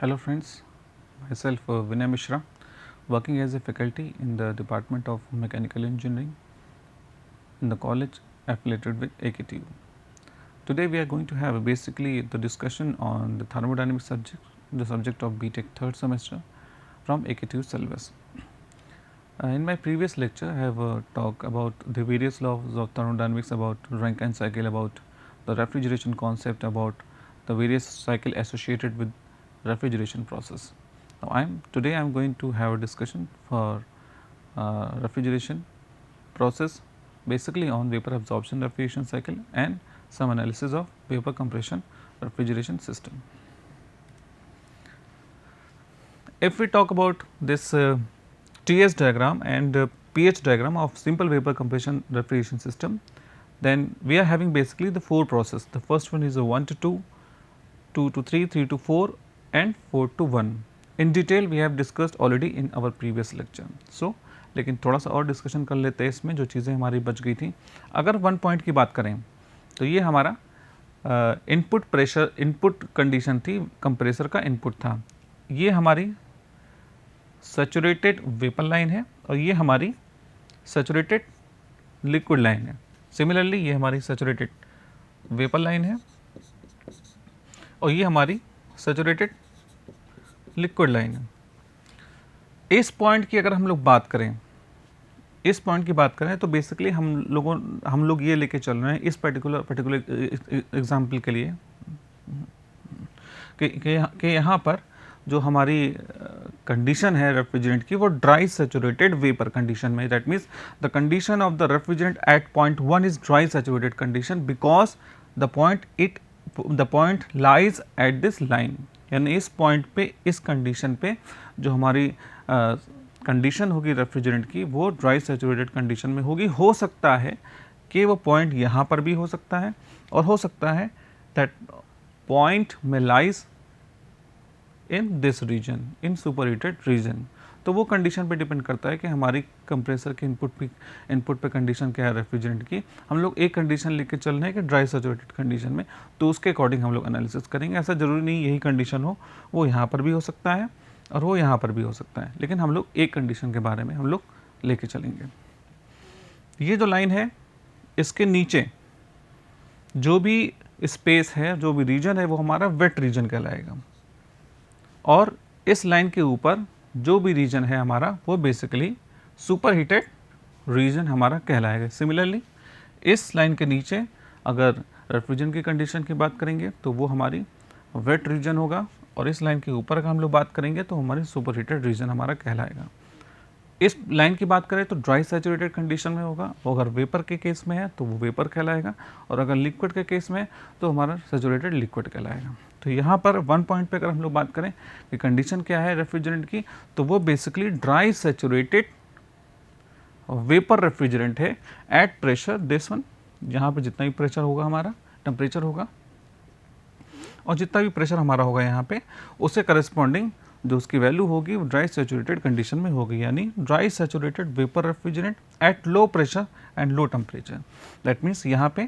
Hello friends, myself Vinay Mishra, working as a faculty in the Department of Mechanical Engineering in the college affiliated with AKTU. Today we are going to have basically the discussion on the thermodynamics subject, the subject of BTech third semester from AKTU syllabus. In my previous lecture I have talked about the various laws of thermodynamics, about Rankine cycle, about the refrigeration concept, about the various cycle associated with refrigeration process. Now today I am going to have a discussion for refrigeration process, basically on vapor absorption refrigeration cycle and some analysis of vapor compression refrigeration system. If we talk about this TS diagram and pH diagram of simple vapor compression refrigeration system, then we are having basically the four process. The first one is a 1 to 2, 2 to 3, 3 to 4 and 4 to 1. In detail we have discussed already in our previous lecture. So, लेकिन थोड़ा सा और discussion कर लेते हैं इसमें, जो चीज़ें हमारी बच गई थी. अगर 1 पॉइंट की बात करें तो ये हमारा इनपुट प्रेशर, इनपुट कंडीशन थी, कंप्रेसर का इनपुट था. ये हमारी सैचुरेटेड वेपर लाइन है और ये हमारी सैचुरेटेड लिक्विड लाइन है. सिमिलरली ये हमारी सैचुरेटेड वेपर लाइन है और ये हमारी सैचुरेटेड लिक्विड लाइन है. इस पॉइंट की अगर हम लोग बात करें, इस पॉइंट की बात करें तो बेसिकली हम लोग ये लेके चल रहे हैं इस पर्टिकुलर एग्जांपल के लिए कि यहाँ पर जो हमारी कंडीशन है रेफ्रिजरेंट की वो ड्राई सैचुरेटेड वेपर कंडीशन में. That means the condition of the refrigerant at point 1 is dry saturated condition because the point lies at this line. यानी इस पॉइंट पे, इस कंडीशन पे जो हमारी कंडीशन होगी रेफ्रिजरेंट की वो ड्राई सैचुरेटेड कंडीशन में होगी. हो सकता है कि वो पॉइंट यहाँ पर भी हो सकता है और हो सकता है दैट पॉइंट में lies in this region, in superheated region. तो वो कंडीशन पे डिपेंड करता है कि हमारी कंप्रेसर के इनपुट पे कंडीशन क्या है रेफ्रिजरेंट की. हम लोग एक कंडीशन लेके चल रहे हैं कि ड्राई सैचुरेटेड कंडीशन में, तो उसके अकॉर्डिंग हम लोग एनालिसिस करेंगे. ऐसा ज़रूरी नहीं यही कंडीशन हो, वो यहाँ पर भी हो सकता है और वो यहाँ पर भी हो सकता है, लेकिन हम लोग एक कंडीशन के बारे में हम लोग लेके चलेंगे. ये जो लाइन है इसके नीचे जो भी स्पेस है, जो भी रीजन है, वो हमारा वेट रीजन कहलाएगा और इस लाइन के ऊपर जो भी रीजन है हमारा वो बेसिकली सुपर हीटेड रीजन हमारा कहलाएगा. सिमिलरली इस लाइन के नीचे अगर रेफ्रिजरेंट की कंडीशन की बात करेंगे तो वो हमारी वेट रीजन होगा और इस लाइन के ऊपर अगर हम लोग बात करेंगे तो हमारी सुपर हीटेड रीजन हमारा कहलाएगा. इस लाइन की बात करें तो ड्राई सैचुरेटेड कंडीशन में होगा, अगर वेपर के केस में है तो वो वेपर कहलाएगा और अगर लिक्विड के केस में है तो हमारा सैचुरेटेड लिक्विड कहलाएगा. तो यहाँ पर 1 पॉइंट पे अगर हम लोग बात करें कि कंडीशन क्या है रेफ्रिजरेंट की, तो वो basically dry saturated vapour refrigerant है एट प्रेशर दिस वन. यहाँ पे जितना भी प्रेशर होगा हमारा, टेम्परेचर होगा और जितना भी प्रेशर हमारा होगा यहाँ पे, उससे करस्पॉन्डिंग जो उसकी वैल्यू होगी वो ड्राई सैचुरेटेड कंडीशन में होगी. यानी dry saturated vapour refrigerant at low pressure and low temperature. That means यहाँ पे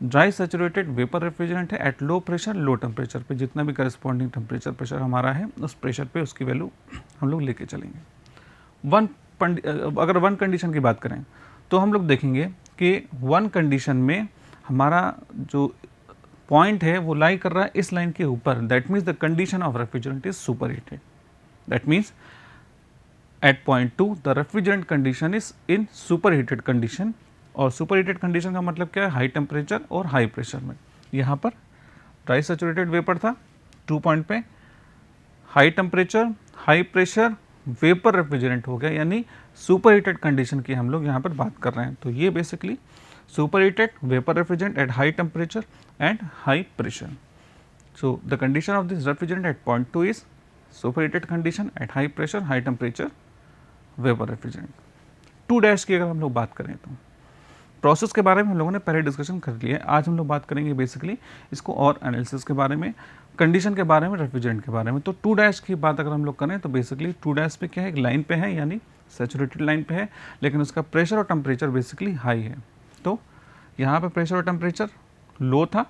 ड्राई सैचुरेटेड वेपर रेफ्रिजरेंट है at low pressure low temperature पे. जितना भी करस्पॉन्डिंग टेम्परेचर प्रेशर हमारा है उस प्रेशर पे उसकी वैल्यू हम लोग लेके चलेंगे. अगर 1 कंडीशन की बात करें तो हम लोग देखेंगे कि 1 कंडीशन में हमारा जो पॉइंट है वो लाई कर रहा है इस लाइन के ऊपर. That means the condition of refrigerant is super heated. That means at point 2 the refrigerant condition is in super heated condition. और सुपर हीटेड कंडीशन का मतलब क्या है? हाई टेम्परेचर और हाई प्रेशर में. यहाँ पर ड्राई सैचुरेटेड वेपर था 2 पॉइंट पे, high temperature high pressure vapour refrigerant हो गया, यानी सुपर हीटेड कंडीशन की हम लोग यहाँ पर बात कर रहे हैं. तो ये basically superheated vapor refrigerant at high temperature and high pressure. So, the condition of this refrigerant at point 2 is superheated condition at high pressure, high temperature vapor refrigerant. 2 dash की अगर हम लोग बात करें तो प्रोसेस के बारे में हम लोगों ने पहले डिस्कशन कर लिया है. आज हम लोग बात करेंगे बेसिकली इसको और एनालिसिस के बारे में, कंडीशन के बारे में, रेफ्रिजरेंट के बारे में. तो 2 डैश की बात अगर हम लोग करें तो बेसिकली 2 डैश पे क्या है, एक लाइन पे है यानी सैचुरेटेड लाइन पे है, लेकिन उसका प्रेशर और टेम्परेचर बेसिकली हाई है. तो यहाँ पे प्रेशर और टेम्परेचर लो था,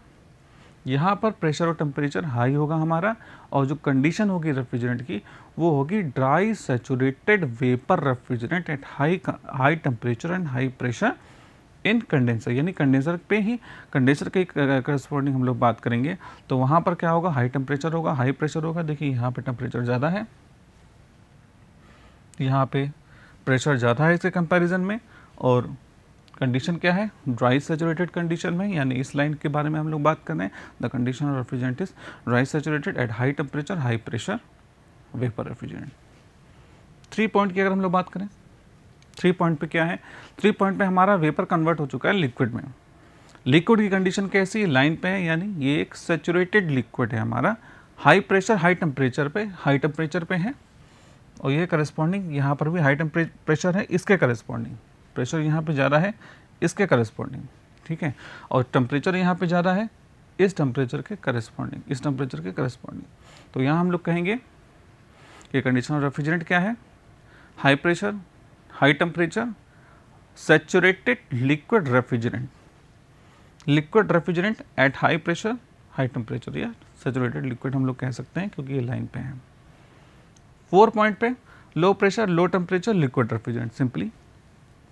यहाँ पर प्रेशर और टेम्परेचर हाई होगा हमारा, और जो कंडीशन होगी रेफ्रिजरेंट की वो होगी dry saturated vapour refrigerant at high temperature and high pressure in condenser, यानी कंडेंसर पे ही, कंडेंसर के करस्पॉन्डिंग हम लोग बात करेंगे तो वहाँ पर क्या होगा, हाई टेम्परेचर होगा, हाई प्रेशर होगा। देखिए यहाँ पे टेम्परेचर ज़्यादा है, यहाँ पे प्रेशर ज़्यादा है इसके कंपैरिजन में, और कंडीशन क्या है, ड्राई सैचुरेटेड कंडीशन में, यानी इस लाइन के बारे में हम लोग बात कर रहे हैं। The condition of refrigerant is dry saturated at high temperature high pressure vapour refrigerant. 3 point की अगर हम लोग बात करें, 3 पॉइंट पे क्या है, 3 पॉइंट पे हमारा वेपर कन्वर्ट हो चुका है लिक्विड में। लिक्विड की कंडीशन कैसी लाइन पे है, यानी ये एक सैचुरेटेड लिक्विड है हमारा, हाई प्रेशर हाई टेम्परेचर पे है, और ये करस्पॉन्डिंग यहाँ पर भी हाई प्रेशर है, इसके करस्पॉन्डिंग प्रेशर यहाँ पे ज़्यादा है, इसके करस्पॉन्डिंग, ठीक है, और टेम्परेचर यहाँ पे ज़्यादा है, इस टेम्परेचर के करस्पॉन्डिंग, इस टेम्परेचर के करस्पॉन्डिंग। तो यहाँ हम लोग कहेंगे कि कंडीशन ऑफ रेफ्रिजरेंट क्या है, high pressure high temperature saturated liquid refrigerant at high pressure high temperature, या सैचुरेटेड लिक्विड हम लोग कह सकते हैं क्योंकि ये लाइन पे है। 4 पॉइंट पे low pressure low temperature liquid refrigerant, simply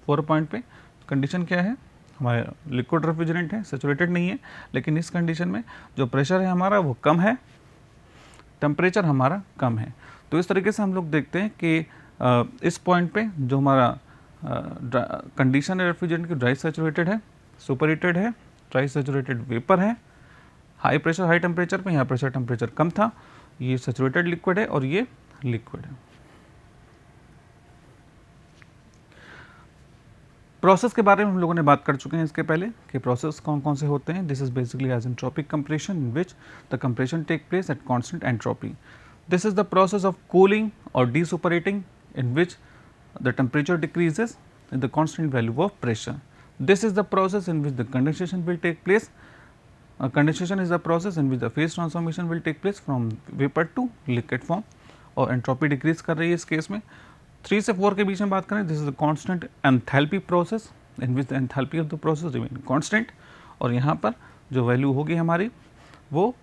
4 point पे कंडीशन क्या है, हमारा लिक्विड रेफ्रिजरेंट है, सैचुरेटेड नहीं है, लेकिन इस कंडीशन में जो प्रेशर है हमारा वो कम है, टेम्परेचर हमारा कम है। तो इस तरीके से हम लोग देखते हैं कि इस पॉइंट पे जो हमारा कंडीशन है रेफ्रिजरेंट की, ड्राई सैचुरेटेड है, सुपर हीटेड है, ड्राई सैचुरेटेड वेपर है, हाई प्रेशर हाई टेम्परेचर पे, यहाँ प्रेशर टेम्परेचर कम था, ये सैचुरेटेड लिक्विड है और ये लिक्विड है। प्रोसेस के बारे में हम लोगों ने बात कर चुके हैं इसके पहले कि प्रोसेस कौन कौन से होते हैं। This is basically isentropic compression in which the compression take place at constant entropy. This is the process of cooling और desuperheating in which the temperature decreases in the constant value of pressure. This is the process in which the condensation will take place. Condensation is the process in which the phase transformation will take place from vapor to liquid form, और entropy decrease कर रही है इस case में। 3 से 4 के बीच में बात करें, this is the constant enthalpy process in which the enthalpy of the process remain constant, और यहाँ पर जो वैल्यू होगी हमारी वो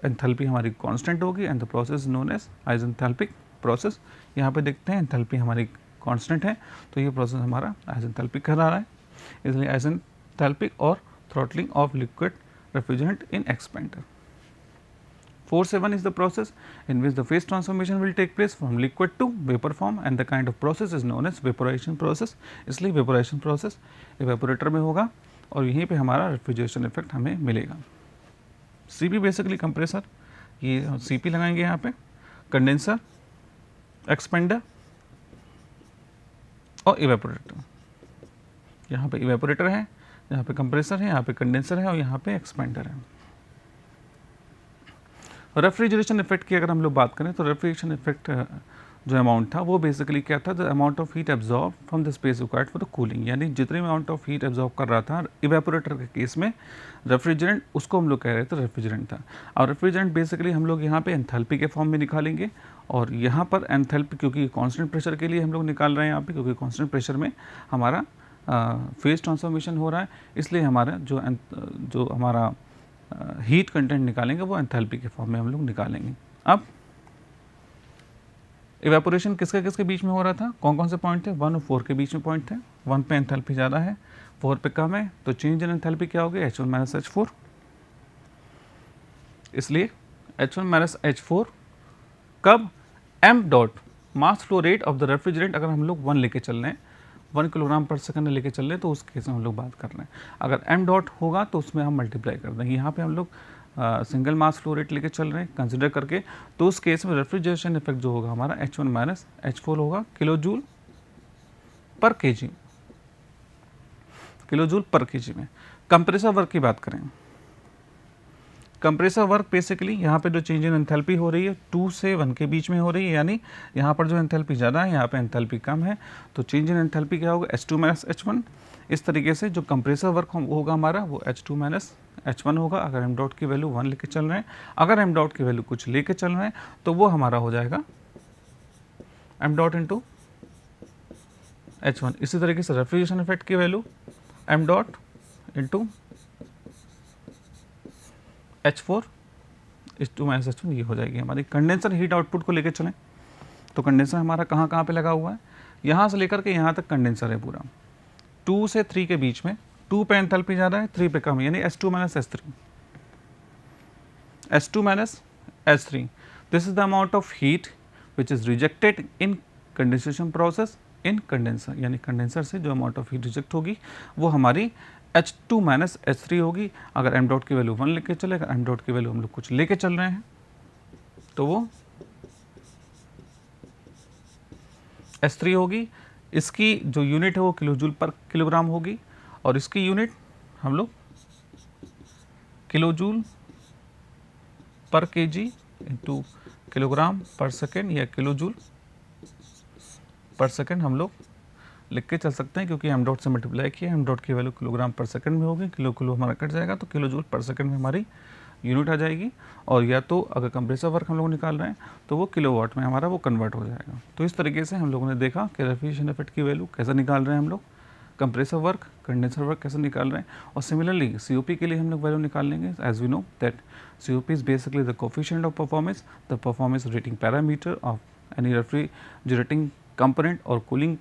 एंथैल्पी हमारी कांस्टेंट होगी, and the process known as isenthalpic process. यहाँ पे देखते हैं एंथैल्पी हमारी कांस्टेंट है, तो ये प्रोसेस हमारा आइसेंथैल्पिक कहला रहा है, इसलिए आइसेंथैल्पिक और throttling of liquid refrigerant in expander. 4 से 1 is the process in which the phase transformation will take place from liquid to vapor form, and the kind of process is known as vaporization process। इसलिए vaporization process evaporator में होगा और यहीं पे हमारा refrigeration effect हमें मिलेगा। CP basically compressor, ये CP लगाएंगे यहाँ पे, कंडेंसर, एक्सपेंडर और इवेपोरेटर। यहाँ पे इवेपोरेटर है, यहाँ पे कंप्रेसर है, यहाँ पे कंडेंसर है और यहाँ पे एक्सपेंडर है। रेफ्रिजरेशन इफेक्ट की अगर हम लोग बात करें तो रेफ्रिजरेशन इफेक्ट जो अमाउंट था वो बेसिकली क्या था, the amount of heat absorb from the space required for the cooling, यानी जितने अमाउंट ऑफ हीट एब्जॉर्ब कर रहा था इवेपोरेटर के केस में रेफ्रिजरेंट, उसको हम लोग कह रहे थे रेफ्रिजरेंट था। और रेफ्रिजरेंट बेसिकली हम लोग यहाँ पे एंथैल्पी के फॉर्म में निकालेंगे, और यहाँ पर एंथैल्पी क्योंकि कांस्टेंट प्रेशर के लिए हम लोग निकाल रहे हैं यहाँ पे, क्योंकि कांस्टेंट प्रेशर में हमारा फेज ट्रांसफॉर्मेशन हो रहा है, इसलिए हमारा जो हमारा हीट कंटेंट निकालेंगे वो एंथैल्पी के फॉर्म में हम लोग निकालेंगे। अब इवेपोरेशन किसके किसके बीच में हो रहा था, कौन कौन से पॉइंट थे, 1 और 4 के बीच में पॉइंट थे। 1 पे एंथैल्पी ज़्यादा है, 4 पे कम है, तो चेंज इन एंथैल्पी क्या होगी, H1 - H4। इसलिए H1 - H4 कब, m dot mass flow rate of the refrigerant अगर हम लोग 1 लेके चल रहे हैं, 1 किलोग्राम पर सेकंड लेके चल रहे हैं, तो उस केस में हम लोग बात कर रहे हैं। अगर m डॉट होगा तो उसमें हम मल्टीप्लाई कर देंगे, यहाँ पे हम लोग सिंगल मास फ्लो रेट लेके चल रहे हैं कंसिडर करके, तो उस केस में रेफ्रिजरेशन इफेक्ट जो होगा हमारा H1 - H4 होगा किलोजूल पर केजी, किलोजूल पर केजी में। कंप्रेसर वर्क की बात करें, कंप्रेसर वर्क बेसिकली यहाँ पे जो चेंज इन एंथैल्पी हो रही है 2 से 1 के बीच में हो रही है, यानी यहाँ पर जो एंथैल्पी ज़्यादा है यहाँ पे एंथैल्पी कम है, तो चेंज इन एंथैल्पी क्या होगा, H2 - H1। इस तरीके से जो कंप्रेसर वर्क होगा हमारा वो H2 - H1 होगा अगर m डॉट की वैल्यू 1 लेके चल रहे हैं। अगर m डॉट की वैल्यू कुछ लेके चल रहे हैं तो वो हमारा हो जाएगा m डॉट इंटू H1। इसी तरीके से रेफ्रिजरेशन इफेक्ट की value m dot into H4 H2 minus H1 ये हो जाएगी हमारी। कंडेंसर हीट आउटपुट को लेकर चलें तो कंडेंसर हमारा कहाँ कहाँ पे लगा हुआ है, यहाँ से लेकर के यहाँ तक कंडेंसर है पूरा। 2 से 3 के बीच में 2 पे एंथैल्पी जा रहा है, 3 पे कम, यानी S2 minus S3, S2 minus S3। This is the amount of heat which is rejected in condensation process in condenser, यानी कंडेंसर से जो अमाउंट ऑफ हीट रिजेक्ट होगी वो हमारी H2 माइनस H3 होगी। अगर m डॉट की वैल्यू 1 लेके चले, अगर m डॉट की वैल्यू हम लोग कुछ लेके चल रहे हैं तो वो S3 होगी। इसकी जो यूनिट है वो किलो जूल पर किलोग्राम होगी और इसकी यूनिट हम लोग किलो जूल पर केजी इंटू किलोग्राम पर सेकेंड या किलो जूल पर सेकेंड हम लोग लिख के चल सकते हैं, क्योंकि m डॉट से मल्टीप्लाई किया, m डॉट की वैल्यू किलोग्राम पर सेकंड में होगी, किलो किलो हमारा कट जाएगा तो किलो जूल पर सेकंड में हमारी यूनिट आ जाएगी। और या तो अगर कंप्रेसर वर्क हम लोग निकाल रहे हैं तो वो किलोवाट में हमारा वो कन्वर्ट हो जाएगा। तो इस तरीके से हम लोगों ने देखा कि रेफ्रिजरेशन इफेक्ट की वैल्यू कैसे निकाल रहे हैं हम लोग, कंप्रेसर वर्क, कंडेंसर वर्क कैसे निकाल रहे हैं। और सिमिलरली COP के लिए हम लोग वैल्यू निकाल लेंगे। As we know that COP is basically the coefficient of performance, the performance rating parameter of any refrigerating component और कूलिंग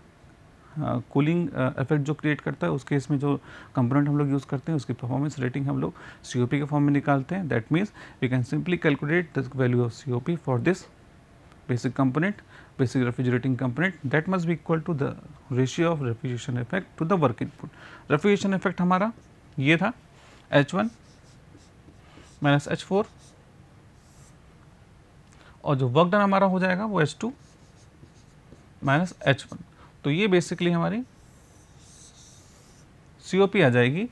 इफेक्ट जो क्रिएट करता है उस केस में जो कंपोनेंट हम लोग यूज़ करते हैं उसकी परफॉर्मेंस रेटिंग हम लोग COP के फॉर्म में निकालते हैं। That means we can simply calculate the value of COP for this basic component, basic refrigerating component, that must be equal to the ratio of refrigeration effect to the work input. Refrigeration effect हमारा ये था H1 minus H4 और जो work done हमारा हो जाएगा वो H2 minus H1। तो ये बेसिकली हमारी COP आ जाएगी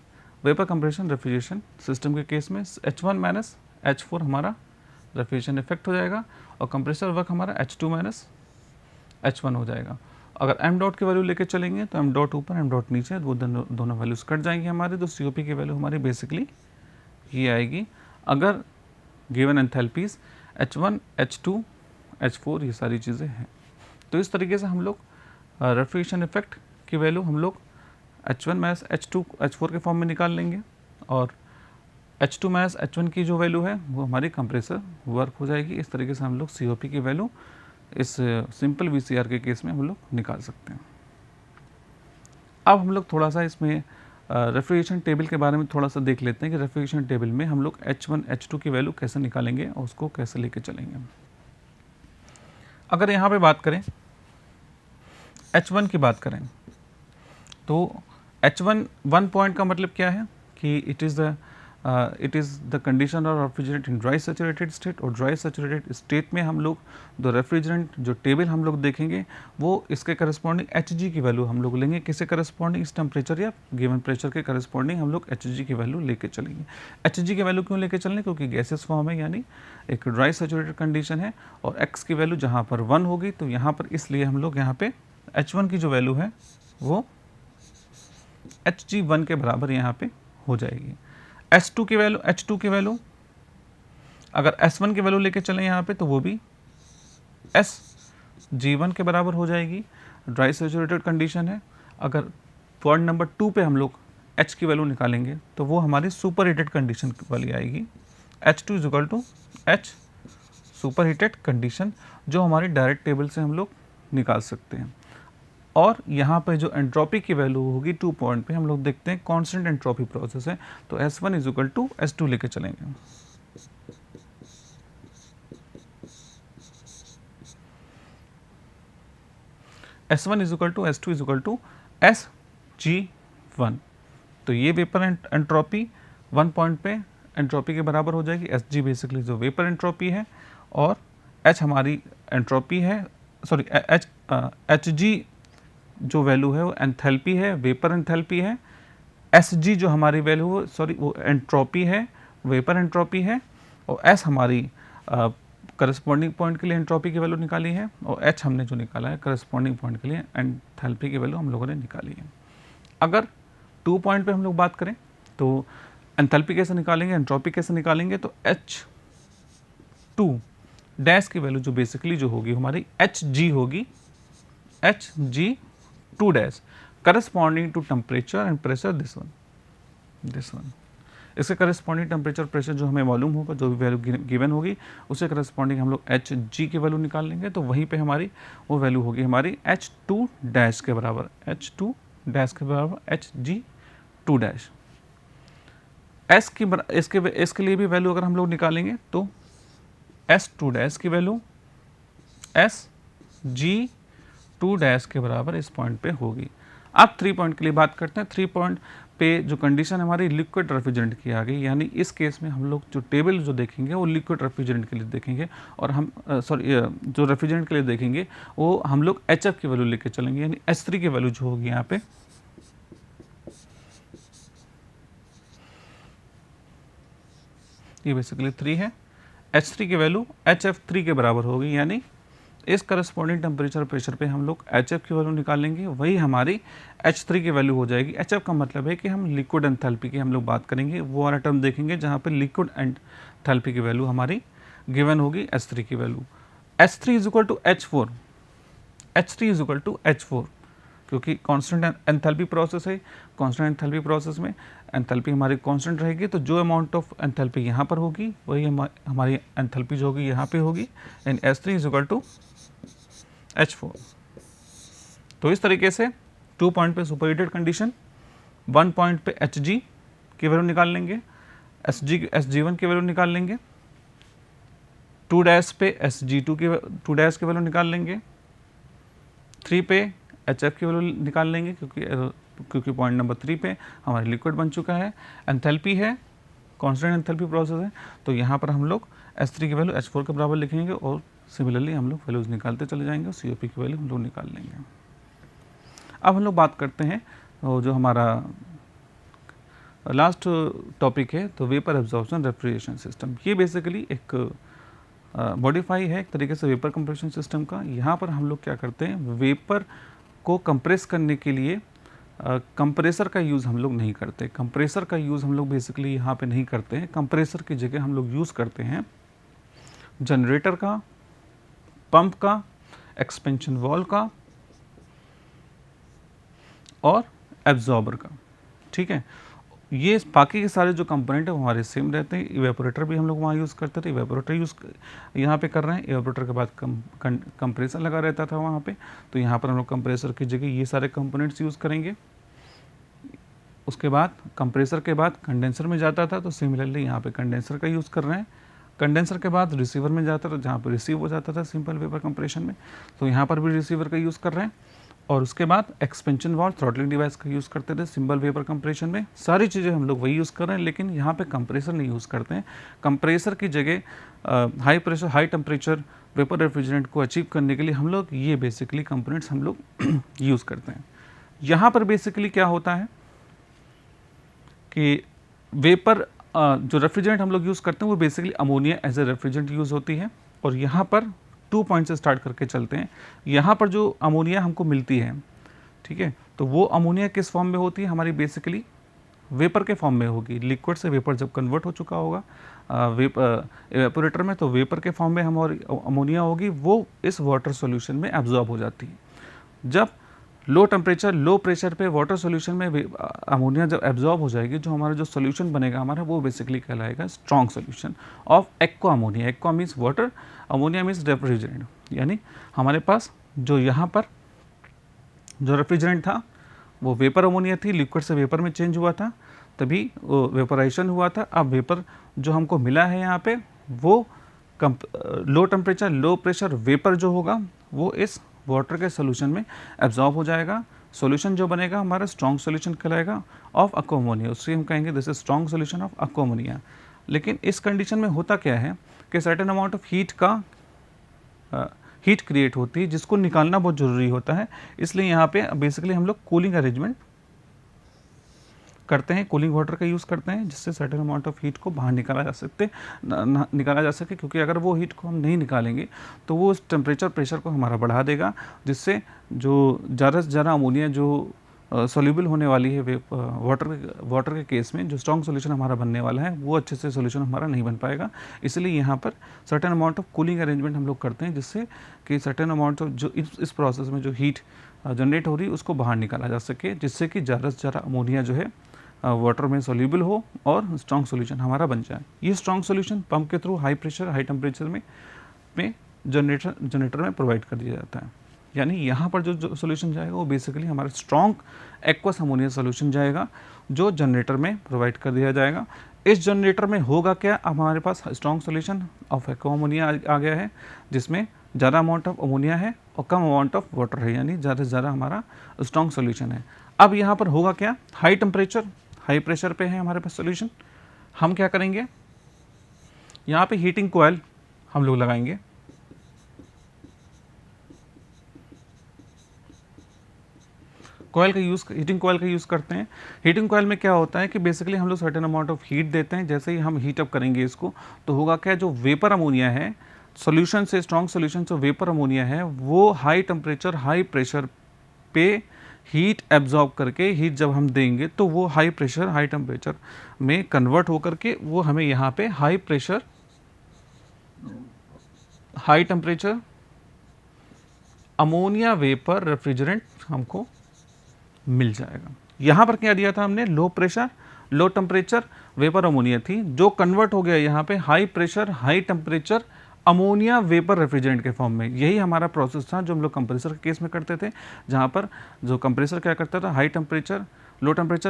वेपर कंप्रेशन रेफ्रिजरेशन सिस्टम के केस में। H1 माइनस H4 हमारा रेफ्रिजरेशन इफेक्ट हो जाएगा और कंप्रेसर वर्क हमारा H2 माइनस H1 हो जाएगा। अगर m डॉट की वैल्यू लेके चलेंगे तो m डॉट ऊपर m डॉट नीचे, वो दोनों वैल्यूज कट जाएंगे हमारे, तो COP की वैल्यू हमारी बेसिकली ये आएगी। अगर given enthalpies H1 H2 H4 ये सारी चीज़ें हैं। तो इस तरीके से हम लोग रेफ्रिजरेशन इफेक्ट की वैल्यू हम लोग H1 माइनस H2 H4 के फॉर्म में निकाल लेंगे और H2 माइनस H1 की जो वैल्यू है वो हमारी कंप्रेसर वर्क हो जाएगी। इस तरीके से हम लोग COP की वैल्यू इस सिंपल VCR के केस में हम लोग निकाल सकते हैं। अब हम लोग थोड़ा सा इसमें रेफ्रिजरेशन टेबल के बारे में थोड़ा सा देख लेते हैं कि रेफ्रिजरेशन टेबल में हम लोग H1 H2 की वैल्यू कैसे निकालेंगे और उसको कैसे लेके चलेंगे। अगर यहाँ पे बात करें H1 की बात करें तो H1 1 पॉइंट का मतलब क्या है कि it is the condition of refrigerant in dry saturated state. और ड्राई सैचुरेटेड स्टेट में हम लोग जो रेफ्रिजरेंट जो टेबल हम लोग देखेंगे वो इसके करस्पॉन्डिंग Hg की वैल्यू हम लोग लेंगे। किसके करस्पॉन्डिंग? इस टेम्परेचर या गिवन प्रेशर के करस्पॉन्डिंग हम लोग Hg की वैल्यू लेके चलेंगे। Hg की वैल्यू क्यों लेके चलेंगे? क्योंकि गैसेस फॉर्म है, यानी एक ड्राई सैचुरेटेड कंडीशन है और x की वैल्यू जहाँ पर 1 होगी तो यहाँ पर इसलिए हम लोग यहाँ पे H1 की जो वैल्यू है वो Hg1 के बराबर यहाँ पे हो जाएगी। H2 की वैल्यू अगर S1 की वैल्यू लेके चलें यहाँ पे तो वो भी Sg1 के बराबर हो जाएगी। ड्राई सैचुरेटेड कंडीशन है। अगर पॉइंट नंबर 2 पे हम लोग H की वैल्यू निकालेंगे तो वो हमारी सुपर हीटेड कंडीशन वाली आएगी। H2 is equal to H super heated condition, जो हमारी डायरेक्ट टेबल से हम लोग निकाल सकते हैं। और यहाँ पे जो एंट्रोपी की वैल्यू होगी 2 पॉइंट पे हम लोग देखते हैं कांस्टेंट एंट्रोपी प्रोसेस है, तो S1 is equal to S2 लेके चलेंगे। S1 is equal to S2 is equal to Sg1। तो ये वेपर एंट्रोपी 1 पॉइंट पे एंट्रोपी के बराबर हो जाएगी। Sg बेसिकली जो वेपर एंट्रोपी है और H हमारी एंट्रोपी है, सॉरी Hg जो वैल्यू है वो एंथैल्पी है, वेपर एंथैल्पी है। Sg जो हमारी वैल्यू हो, सॉरी वो एंट्रोपी है, वेपर एंट्रोपी है। और S हमारी करस्पॉन्डिंग पॉइंट के लिए एंट्रोपी की वैल्यू निकाली है और H हमने जो निकाला है करस्पॉन्डिंग पॉइंट के लिए एंथैल्पी की वैल्यू हम लोगों ने निकाली है। अगर 2 पॉइंट पे हम लोग बात करें तो एंथैल्पी कैसे निकालेंगे, एंट्रोपी कैसे निकालेंगे, तो H2 डैश की वैल्यू जो बेसिकली जो होगी हमारी Hg होगी, Hg2 dash corresponding to temperature and pressure this one. इसके करस्पॉन्डिंग टेम्परेचर प्रेशर जो हमें मालूम होगा, जो भी वैल्यू गिवन होगी उससे करस्पॉन्डिंग हम लोग एच जी की वैल्यू निकाल लेंगे। तो वहीं पे हमारी वो वैल्यू होगी हमारी एच टू डैश के बराबर, एच टू डैश के बराबर H G two dash. S की इसके लिए भी वैल्यू अगर हम लोग निकालेंगे तो एस टू डैश की value S G two dash के बराबर इस पॉइंट पे होगी। अब 3 पॉइंट के लिए बात करते हैं। 3 पॉइंट पे जो कंडीशन हमारी लिक्विड रेफ्रिजरेंट की आ गई, यानी इस केस में हम लोग जो टेबल जो देखेंगे वो लिक्विड रेफ्रिजरेंट के लिए देखेंगे, और हम जो रेफ्रिजरेंट के लिए देखेंगे वो हम लोग HF की वैल्यू लेके चलेंगे, यानी H3 की वैल्यू जो होगी यहाँ पे ये बेसिकली 3 है, H3 की वैल्यू HF3 के बराबर होगी, यानी इस करस्पॉन्डिंग टेम्परेचर प्रेशर पे हम लोग HF की वैल्यू निकालेंगे, वही हमारी H3 की वैल्यू हो जाएगी। HF का मतलब है कि हम लिक्विड एंथैल्पी की हम लोग बात करेंगे, वो वाला टर्म देखेंगे जहाँ पे लिक्विड एंथैल्पी की वैल्यू हमारी गिवन होगी H3 की value. H3 is equal to H4, H3 is equal to H4, क्योंकि कांस्टेंट एंथैल्पी प्रोसेस है, कांस्टेंट एंथैल्पी प्रोसेस में एंथैल्पी हमारी कांस्टेंट रहेगी, तो जो अमाउंट ऑफ एंथैल्पी यहाँ पर होगी वही हमारी एंथैल्पी जो होगी यहाँ पे होगी, and H3 is equal to H4। तो इस तरीके से 2 पॉइंट पे सुपरहीटेड कंडीशन, 1 पॉइंट पे Hg की वैल्यू निकाल लेंगे, Sg1 की वैल्यू निकाल लेंगे, 2 डैश पे Sg2 की 2 डैश की वैल्यू निकाल लेंगे, 3 पे HF की वैल्यू निकाल लेंगे, क्योंकि पॉइंट नंबर 3 पे हमारी लिक्विड बन चुका है, एंथैल्पी है, कांस्टेंट एंथैल्पी प्रोसेस है, तो यहाँ पर हम लोग H3 की वैल्यू H4 के बराबर लिखेंगे, और सिमिलरली हम लोग वैल्यूज निकालते चले जाएंगे, COP की वैल्यू हम लोग निकाल लेंगे। अब हम लोग बात करते हैं जो हमारा लास्ट टॉपिक है, तो वेपर एब्जॉर्प्शन रेफ्रिजरेशन सिस्टम। ये बेसिकली एक मॉडिफाई है एक तरीके से वेपर कंप्रेशन सिस्टम का। यहाँ पर हम लोग क्या करते हैं, वेपर को कंप्रेस करने के लिए कंप्रेसर का यूज़ हम लोग नहीं करते। कंप्रेसर का यूज़ हम लोग बेसिकली यहाँ पे नहीं करते हैं। कंप्रेसर की जगह हम लोग यूज़ करते हैं जनरेटर का, पंप का, एक्सपेंशन वॉल्व का और एब्जॉर्बर का। ठीक है, ये बाकी के सारे जो कंपोनेंट है वो हमारे सेम रहते हैं। इवेपोरेटर भी हम लोग वहाँ यूज़ करते थे, इवेपोरेटर यूज़ यहाँ पे कर रहे हैं। इवेपोरेटर के बाद कंप्रेसर लगा रहता था वहाँ पे, तो यहाँ पर हम लोग कंप्रेसर की जगह ये सारे कंपोनेंट्स यूज़ करेंगे। उसके बाद कंप्रेसर के बाद कंडेंसर में जाता था, तो सिमिलरली यहाँ पे कंडेंसर का यूज़ कर रहे हैं। कंडेंसर के बाद रिसीवर में जाता था, जहाँ पर रिसीव हो जाता था सिंपल वेपर कंप्रेशन में, तो यहाँ पर भी रिसीवर का यूज़ कर रहे हैं। और उसके बाद एक्सपेंशन वाल्व, थ्रॉटलिंग डिवाइस का यूज़ करते थे सिंपल वेपर कंप्रेशन में। सारी चीज़ें हम लोग वही यूज़ कर रहे हैं, लेकिन यहाँ पे कंप्रेसर नहीं यूज़ करते हैं। कंप्रेसर की जगह high pressure high temperature vapour refrigerant को अचीव करने के लिए हम लोग ये बेसिकली कंपोनेंट्स हम लोग यूज़ करते हैं। यहाँ पर बेसिकली क्या होता है कि वेपर जो रेफ्रिजरेंट हम लोग यूज़ करते हैं वो basically ammonia as a refrigerant use होती है। और यहाँ पर 2 पॉइंट से स्टार्ट करके चलते हैं। यहाँ पर जो अमोनिया हमको मिलती है, ठीक है, तो वो अमोनिया किस फॉर्म में होती है, हमारी बेसिकली वेपर के फॉर्म में होगी। लिक्विड से वेपर जब कन्वर्ट हो चुका होगा एवेपोरेटर में, तो वेपर के फॉर्म में हमारी अमोनिया होगी, वो इस वाटर सॉल्यूशन में एब्जॉर्ब हो जाती है। जब लो टेम्परेचर लो प्रेशर पे वाटर सॉल्यूशन में अमोनिया जब एब्जॉर्ब हो जाएगी, जो हमारा जो सॉल्यूशन बनेगा हमारा, वो बेसिकली कहलाएगा strong solution of aqua ammonia. Aqua means water, ammonia means refrigerant. यानी हमारे पास जो यहाँ पर जो रेफ्रिजरेंट था वो वेपर अमोनिया थी, लिक्विड से वेपर में चेंज हुआ था, तभी वो वेपराइजेशन हुआ था। अब वेपर जो हमको मिला है यहाँ पे वो लो टेम्परेचर लो प्रेशर वेपर जो होगा वो इस वाटर के सोल्यूशन में एब्जॉर्ब हो जाएगा। सॉल्यूशन जो बनेगा हमारा स्ट्रॉन्ग सॉल्यूशन कहलाएगा ऑफ एक्वा अमोनिया। उससे हम कहेंगे this is strong solution of aqua ammonia. लेकिन इस कंडीशन में होता क्या है कि सर्टेन अमाउंट ऑफ हीट का हीट क्रिएट होती है, जिसको निकालना बहुत ज़रूरी होता है। इसलिए यहाँ पे बेसिकली हम लोग कूलिंग अरेंजमेंट करते हैं, कूलिंग वाटर का यूज़ करते हैं, जिससे सर्टेन अमाउंट ऑफ हीट को बाहर निकाला जा सके। क्योंकि अगर वो हीट को हम नहीं निकालेंगे तो वो उस टेम्परेचर प्रेशर को हमारा बढ़ा देगा, जिससे जो ज़्यादा से ज़्यादा अमोनिया जो सोल्यूबल होने वाली है वाटर के केस में, जो स्ट्रॉन्ग सॉल्यूशन हमारा बनने वाला है, वो अच्छे से सॉल्यूशन हमारा नहीं बन पाएगा। इसलिए यहाँ पर certain amount of cooling arrangement हम लोग करते हैं, जिससे कि सर्टेन अमाउंट ऑफ जो इस प्रोसेस में जो हीट जनरेट हो रही है उसको बाहर निकाला जा सके, जिससे कि ज़्यादा से ज़्यादा अमोनिया जो है वाटर में सोल्यूबल हो और स्ट्रॉन्ग सॉल्यूशन हमारा बन जाए। ये स्ट्रॉन्ग सॉल्यूशन पंप के through high pressure high temperature में जनरेटर में प्रोवाइड कर दिया जाता है। यानी यहाँ पर जो सॉल्यूशन जाएगा वो बेसिकली हमारा स्ट्रॉन्ग एक्वस अमोनिया सॉल्यूशन जाएगा जो जनरेटर में प्रोवाइड कर दिया जाएगा। इस जनरेटर में होगा क्या, अब हमारे पास strong solution of aqua ammonia आ गया है जिसमें ज़्यादा अमाउंट ऑफ अमोनिया है और कम अमाउंट ऑफ वाटर है, यानी ज़्यादा से ज़्यादा हमारा स्ट्रॉन्ग सॉल्यूशन है। अब यहाँ पर होगा क्या, हाई टेम्परेचर हाई प्रेशर पे है हमारे पास सॉल्यूशन। हम क्या करेंगे, यहाँ पे हीटिंग कोयल हम लोग लगाएंगे। कोयल का यूज़, हीटिंग कोयल का यूज़ करते हैं। हीटिंग कोयल में क्या होता है कि बेसिकली हम लोग सर्टेन अमाउंट ऑफ हीट देते हैं। जैसे ही हम हीट अप करेंगे इसको तो होगा क्या, जो वेपर अमोनिया है सॉल्यूशन से, स्ट्रॉन्ग सॉल्यूशन से वेपर अमोनिया है वो हाई टेम्परेचर हाई प्रेशर पे हीट एब्जॉर्ब करके, हीट जब हम देंगे तो वो हाई प्रेशर हाई टेम्परेचर में कन्वर्ट होकर के वो हमें यहाँ पे high pressure high temperature ammonia vapour refrigerant हमको मिल जाएगा। यहाँ पर क्या दिया था हमने, low pressure low temperature vapour ammonia थी जो कन्वर्ट हो गया यहाँ पे high pressure high temperature ammonia vapour refrigerant के फॉर्म में। यही हमारा प्रोसेस था जो हम लोग कंप्रेसर के केस में करते थे, जहाँ पर जो कंप्रेसर क्या करता था, हाई टेम्परेचर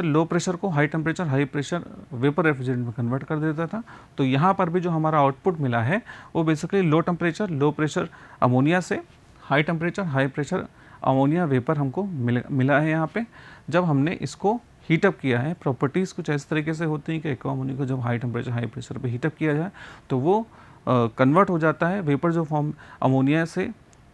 लो प्रेशर को high temperature high pressure vapour refrigerant में कन्वर्ट कर देता था। तो यहाँ पर भी जो हमारा आउटपुट मिला है वो basically low temperature low pressure ammonia से high temperature high pressure ammonia vapour हमको मिला है। यहाँ पे जब हमने इसको हीटअप किया है, प्रॉपर्टीज़ कुछ इस तरीके से होती हैं कि एक्वा अमोनिया को जब हाई टेम्परेचर हाई प्रेशर पे हीटअप किया जाए तो वो कन्वर्ट हो जाता है वेपर जो फॉर्म अमोनिया से,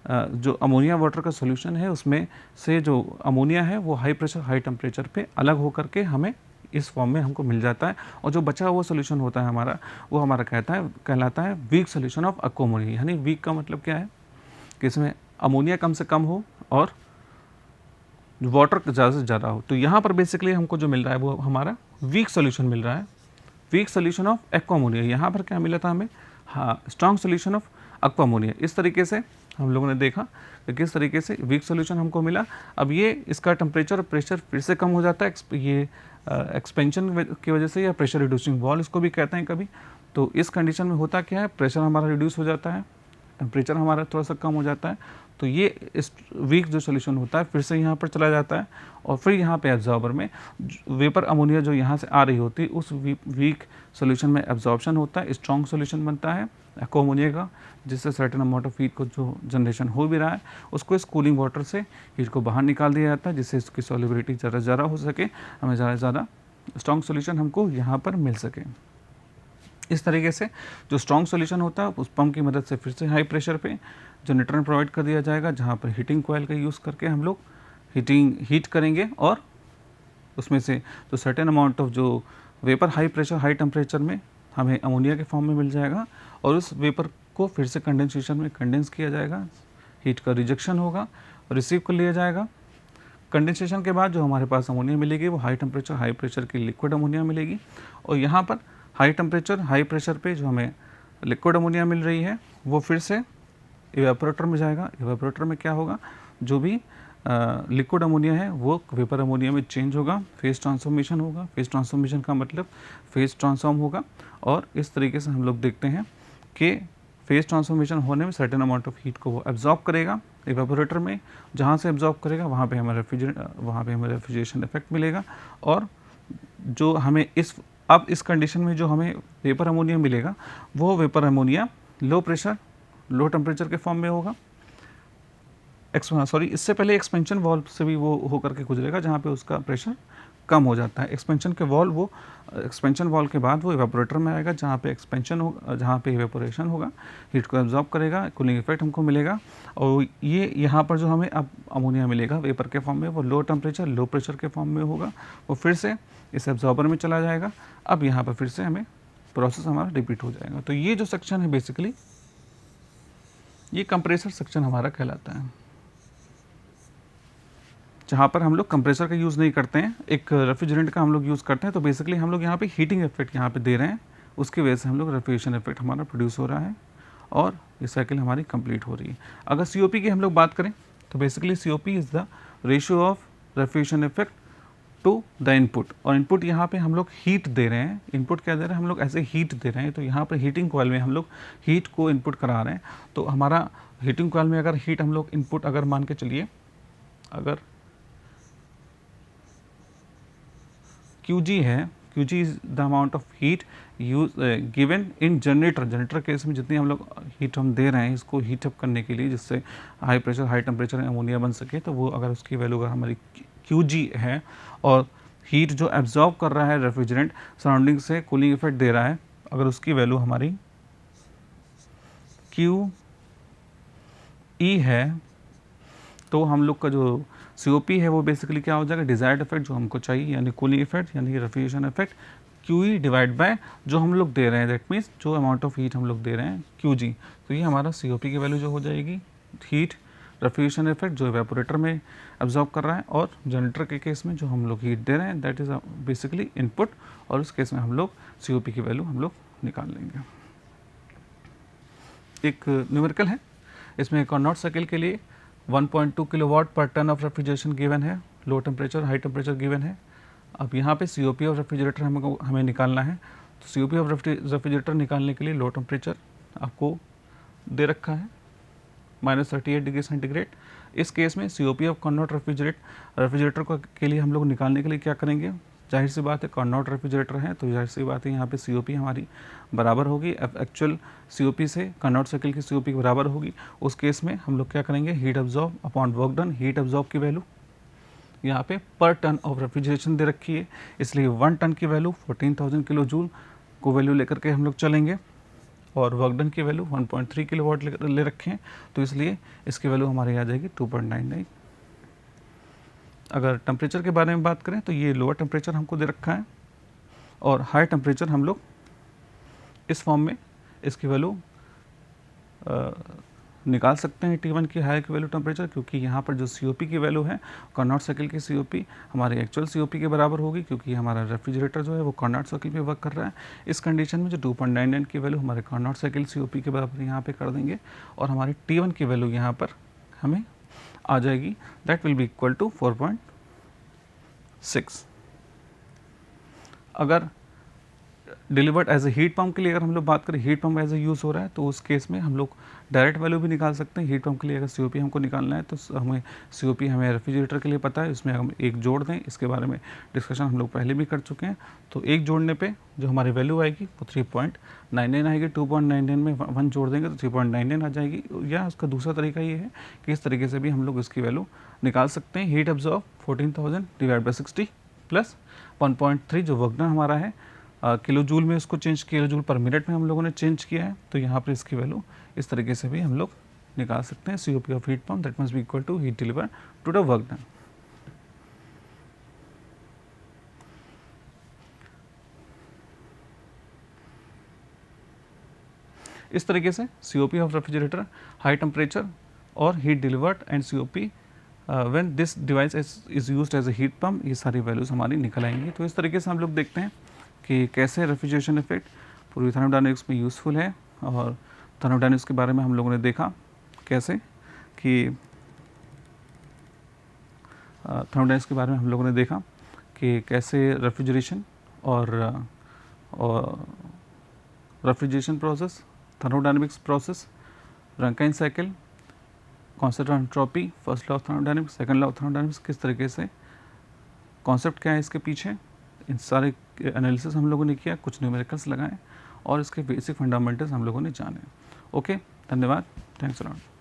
जो अमोनिया वाटर का सॉल्यूशन है उसमें से जो अमोनिया है वो हाई प्रेशर हाई टेम्परेचर पे अलग होकर के हमें इस फॉर्म में हमको मिल जाता है। और जो बचा हुआ सॉल्यूशन होता है हमारा वो हमारा कहलाता है weak solution of aqua ammonia. यानी वीक का मतलब क्या है कि इसमें अमोनिया कम से कम हो और वाटर ज़्यादा से ज़्यादा हो। तो यहाँ पर बेसिकली हमको जो मिल रहा है वो हमारा वीक सॉल्यूशन मिल रहा है, weak solution of aqua ammonia. यहाँ पर क्या मिला था हमें, हाँ, strong solution of aqua ammonia. इस तरीके से हम लोगों ने देखा कि किस तरीके से वीक सॉल्यूशन हमको मिला। अब ये इसका टेम्परेचर और प्रेशर फिर से कम हो जाता है, ये एक्सपेंशन की वजह से, या प्रेशर रिड्यूसिंग वॉल इसको भी कहते हैं कभी। तो इस कंडीशन में होता क्या है, प्रेशर हमारा रिड्यूस हो जाता है, टेम्परेचर हमारा थोड़ा सा कम हो जाता है। तो ये इस वीक जो सॉल्यूशन होता है फिर से यहाँ पर चला जाता है और फिर यहाँ पे एब्जॉर्बर में वेपर अमोनिया जो यहाँ से आ रही होती है उस वीक सॉल्यूशन में एब्जॉर्प्शन होता है, स्ट्रॉन्ग सॉल्यूशन बनता है एक्वा अमोनिया का, जिससे सर्टेन अमाउंट ऑफ हीट को जो जनरेशन हो भी रहा है उसको इस कूलिंग वाटर से हीट को बाहर निकाल दिया जाता है, जिससे इसकी सॉल्युबिलिटी ज़्यादा से ज़्यादा हो सके, हमें ज़्यादा से ज़्यादा स्ट्रॉन्ग सॉल्यूशन हमको यहाँ पर मिल सके। इस तरीके से जो स्ट्रॉन्ग सॉल्यूशन होता है उस पंप की मदद से फिर से हाई प्रेशर पे जनरेटर में प्रोवाइड कर दिया जाएगा, जहाँ पर हीटिंग कोयल का यूज़ करके हम लोग हीट करेंगे और उसमें से जो सर्टेन अमाउंट ऑफ जो vapour high pressure high temperature में हमें अमोनिया के फॉर्म में मिल जाएगा और उस वेपर को फिर से कंडेंसेशन में कंडेंस किया जाएगा, हीट का रिजेक्शन होगा, रिसीव कर लिया जाएगा। कंडेंसेशन के बाद जो हमारे पास अमोनिया मिलेगी वो हाई टेम्परेचर हाई प्रेशर की लिक्विड अमोनिया मिलेगी। और यहाँ पर हाई टेम्परेचर हाई प्रेशर पे जो हमें लिक्विड अमोनिया मिल रही है वो फिर से इवेपोरेटर में जाएगा। इवेपोरेटर में क्या होगा, जो भी लिक्विड अमोनिया है वो वेपर अमोनिया में चेंज होगा, फेज ट्रांसफॉर्मेशन होगा। फेज ट्रांसफॉर्मेशन का मतलब फेज ट्रांसफॉर्म होगा और इस तरीके से हम लोग देखते हैं कि फेज ट्रांसफॉर्मेशन होने में सर्टेन अमाउंट ऑफ हीट को वो एब्जॉर्ब करेगा इवेपोरेटर में, जहाँ से एब्जॉर्ब करेगा वहाँ पे हमें रेफ्रिजरेशन इफेक्ट मिलेगा। और जो हमें अब इस कंडीशन में जो हमें वेपर अमोनिया मिलेगा वो vapour ammonia low pressure low temperature के फॉर्म में होगा। इससे पहले एक्सपेंशन वॉल्व से भी वो होकर के गुजरेगा जहाँ पे उसका प्रेशर कम हो जाता है। एक्सपेंशन वॉल्व के बाद वो इवेपोरेटर में आएगा जहाँ पे एक्सपेंशन होगा, जहाँ पे इवेपोरेशन होगा, हीट को एब्जॉर्ब करेगा, कूलिंग इफेक्ट हमको मिलेगा। और ये यहाँ पर जो हमें अब अमोनिया मिलेगा वेपर के फॉर्म में वो लो टेम्परेचर लो प्रेशर के फॉर्म में होगा, वो फिर से इस एब्जॉर्बर में चला जाएगा। अब यहाँ पर फिर से हमें प्रोसेस हमारा रिपीट हो जाएगा। तो ये जो सेक्शन है बेसिकली ये कंप्रेसर सेक्शन हमारा कहलाता है, जहाँ पर हम लोग कंप्रेसर का यूज़ नहीं करते हैं, एक रेफ्रिजरेंट का हम लोग यूज़ करते हैं। तो बेसिकली हम लोग यहाँ पे हीटिंग इफेक्ट यहाँ पे दे रहे हैं, उसकी वजह से हम लोग रेफ्रिजरेशन इफेक्ट हमारा प्रोड्यूस हो रहा है और ये साइकिल हमारी कंप्लीट हो रही है। अगर COP की हम लोग बात करें तो basically COP is the ratio of refrigeration effect to the input, और इनपुट यहाँ पे हम लोग हीट दे रहे हैं, इनपुट क्या दे रहे हैं हम लोग, ऐसे हीट दे रहे हैं। तो यहाँ पर हीटिंग कॉइल में हम लोग हीट को इनपुट करा रहे हैं। तो हमारा हीटिंग कॉइल में अगर हीट हम लोग इनपुट अगर मान के चलिए, अगर Qg है, Qg is the amount of heat use given in generator, generator case में जितनी हम लोग हीट हम दे रहे हैं इसको हीट अप करने के लिए, जिससे हाई प्रेशर हाई टेम्परेचर में अमोनिया बन सके, तो वो अगर उसकी वैल्यू अगर हमारी Qg है और हीट जो एब्जॉर्ब कर रहा है रेफ्रिजरेंट सराउंडिंग से कूलिंग इफेक्ट दे रहा है, अगर उसकी वैल्यू हमारी Qe है, तो हम लोग का जो COP है वो बेसिकली क्या हो जाएगा, डिजायर्ड इफेक्ट जो हमको चाहिए, यानी कूलिंग इफेक्ट यानी refrigeration effect, QE divide by जो हम लोग दे रहे हैं, दैट मीन्स जो अमाउंट ऑफ हीट हम लोग दे रहे हैं Qg। तो ये हमारा COP की वैल्यू जो हो जाएगी, हीट रेफ्रिजरेशन इफेक्ट जो इवेपोरेटर में एब्जॉर्ब कर रहा है, और जनरेटर के केस में जो हम लोग हीट दे रहे हैं दैट इज बेसिकली इनपुट, और उस केस में हम लोग COP की वैल्यू हम लोग निकाल लेंगे। एक न्यूमेरिकल है, इसमें कार्नोट साइकिल के लिए 1.2 किलोवाट पर टन ऑफ रेफ्रिजरेशन गिवन है, low temperature high temperature given है। अब यहाँ पे COP ऑफ रेफ्रिजरेटर हमें निकालना है। तो COP ऑफ रेफ्रिजरेटर निकालने के लिए लो टेम्परेचर आपको दे रखा है -38 डिग्री सेंटीग्रेड। इस केस में COP ऑफ कार्नोट रेफ्रिजरेटर के लिए हम लोग निकालने के लिए क्या करेंगे, जाहिर सी बात है कार्नोट रेफ्रिजरेटर है तो जाहिर सी बात है यहाँ पे COP हमारी बराबर होगी एक्चुअल COP से, कार्नोट साइकिल की COP की बराबर होगी। उस केस में हम लोग क्या करेंगे, heat absorb upon work done, heat absorb की वैल्यू यहाँ पे पर टन ऑफ रेफ्रिजरेशन दे रखी है, इसलिए 1 टन की वैल्यू 14,000 किलो जूल को वैल्यू लेकर के हम लोग चलेंगे, और वर्क डन की वैल्यू 1.3 किलोवाट ले रखे हैं, तो इसलिए इसकी वैल्यू हमारी आ जाएगी 2.99। अगर टेम्परेचर के बारे में बात करें तो ये लोअर टेम्परेचर हमको दे रखा है, और हाई टेम्परेचर हम लोग इस फॉर्म में इसकी वैल्यू निकाल सकते हैं T1 की हाई की वैल्यू टेम्परेचर, क्योंकि यहाँ पर जो COP की वैल्यू है कार्नोट साइकिल की COP हमारी एक्चुअल COP के बराबर होगी, क्योंकि हमारा रेफ्रिजरेटर जो है वो कार्नोट साइकिल पे वर्क कर रहा है। इस कंडीशन में जो 2.99 की वैल्यू हमारे कार्नोट साइकिल COP के बराबर यहाँ पे कर देंगे, और हमारी T1 की वैल्यू यहाँ पर हमें आ जाएगी, that will be equal to 4.6। अगर delivered as a heat pump के लिए अगर हम लोग बात करें, heat pump as a use हो रहा है, तो उस केस में हम लोग डायरेक्ट वैल्यू भी निकाल सकते हैं। हीट पंप के लिए अगर COP हमको निकालना है तो हमें COP हमें रेफ्रिजरेटर के लिए पता है, इसमें हम एक जोड़ दें, इसके बारे में डिस्कशन हम लोग पहले भी कर चुके हैं। तो एक जोड़ने पे जो हमारी वैल्यू आएगी वो 3.99 आएगी, 2.99 में 1 जोड़ देंगे तो 3.99 आ जाएगी। या उसका दूसरा तरीका ये है कि इस तरीके से भी हम लोग इसकी वैल्यू निकाल सकते हैं। Heat absorb 14,000 divide by 60 plus 1.3 जो वर्क डन हमारा है किलो जूल में, उसको चेंज किलो जूल पर मिनट में हम लोगों ने चेंज किया है, तो यहाँ पर इसकी वैल्यू इस तरीके से भी हम लोग निकाल सकते हैं। COP of heat pump that must be equal to heat deliver to the work done. इस तरीके से COP of refrigerator, high temperature और heat delivered and COP when this device is used as a heat pump, ये सारी values हमारी निकल आएंगी। तो इस तरीके से हम लोग देखते हैं कि कैसे रेफ्रिजरेशन इफेक्ट पूरी थर्मोडायनेमिक्स में यूज़फुल है, और थर्मोडायनेमिक्स के बारे में हम लोगों ने देखा कैसे कि थर्मोडायनेमिक्स के बारे में हम लोगों ने देखा कि कैसे रेफ्रिजरेशन और refrigeration process, thermodynamics process, Rankine cycle, concept of entropy, first law of thermodynamics, second law of thermodynamics, किस तरीके से कॉन्सेप्ट क्या है इसके पीछे, इन सारे एनालिसिस हम लोगों ने किया, कुछ न्यूमेरिकल्स लगाए और इसके बेसिक फंडामेंटल्स हम लोगों ने जाने। ओके, धन्यवाद, थैंक्स अ लॉट।